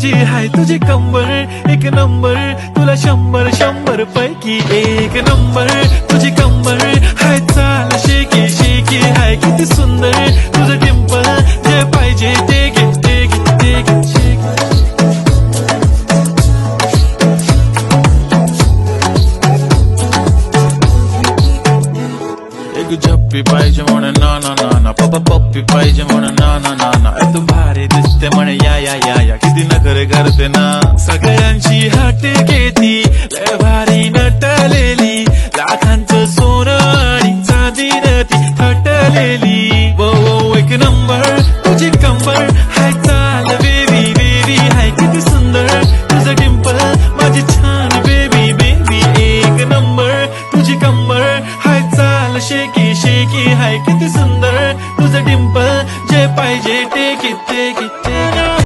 तुझी हाय तुझी कंबर एक नंबर, तुला 100 पैकी एक नंबर. तुझी कंबर हाय चाल शेकी शेकी, हाय किती सुंदर तुझं डिंपल, जे पाहिजे ते घे ते घे ते घे शेकी. एक झप्पी पाहिजे म्हणे ना ना ना ना, पप्पी पाहिजे म्हणे ना ना ना ना. तू भारी दिसते म्हणे या या या या, किती नखरे करते ना, सगळ्यांची हाट घेती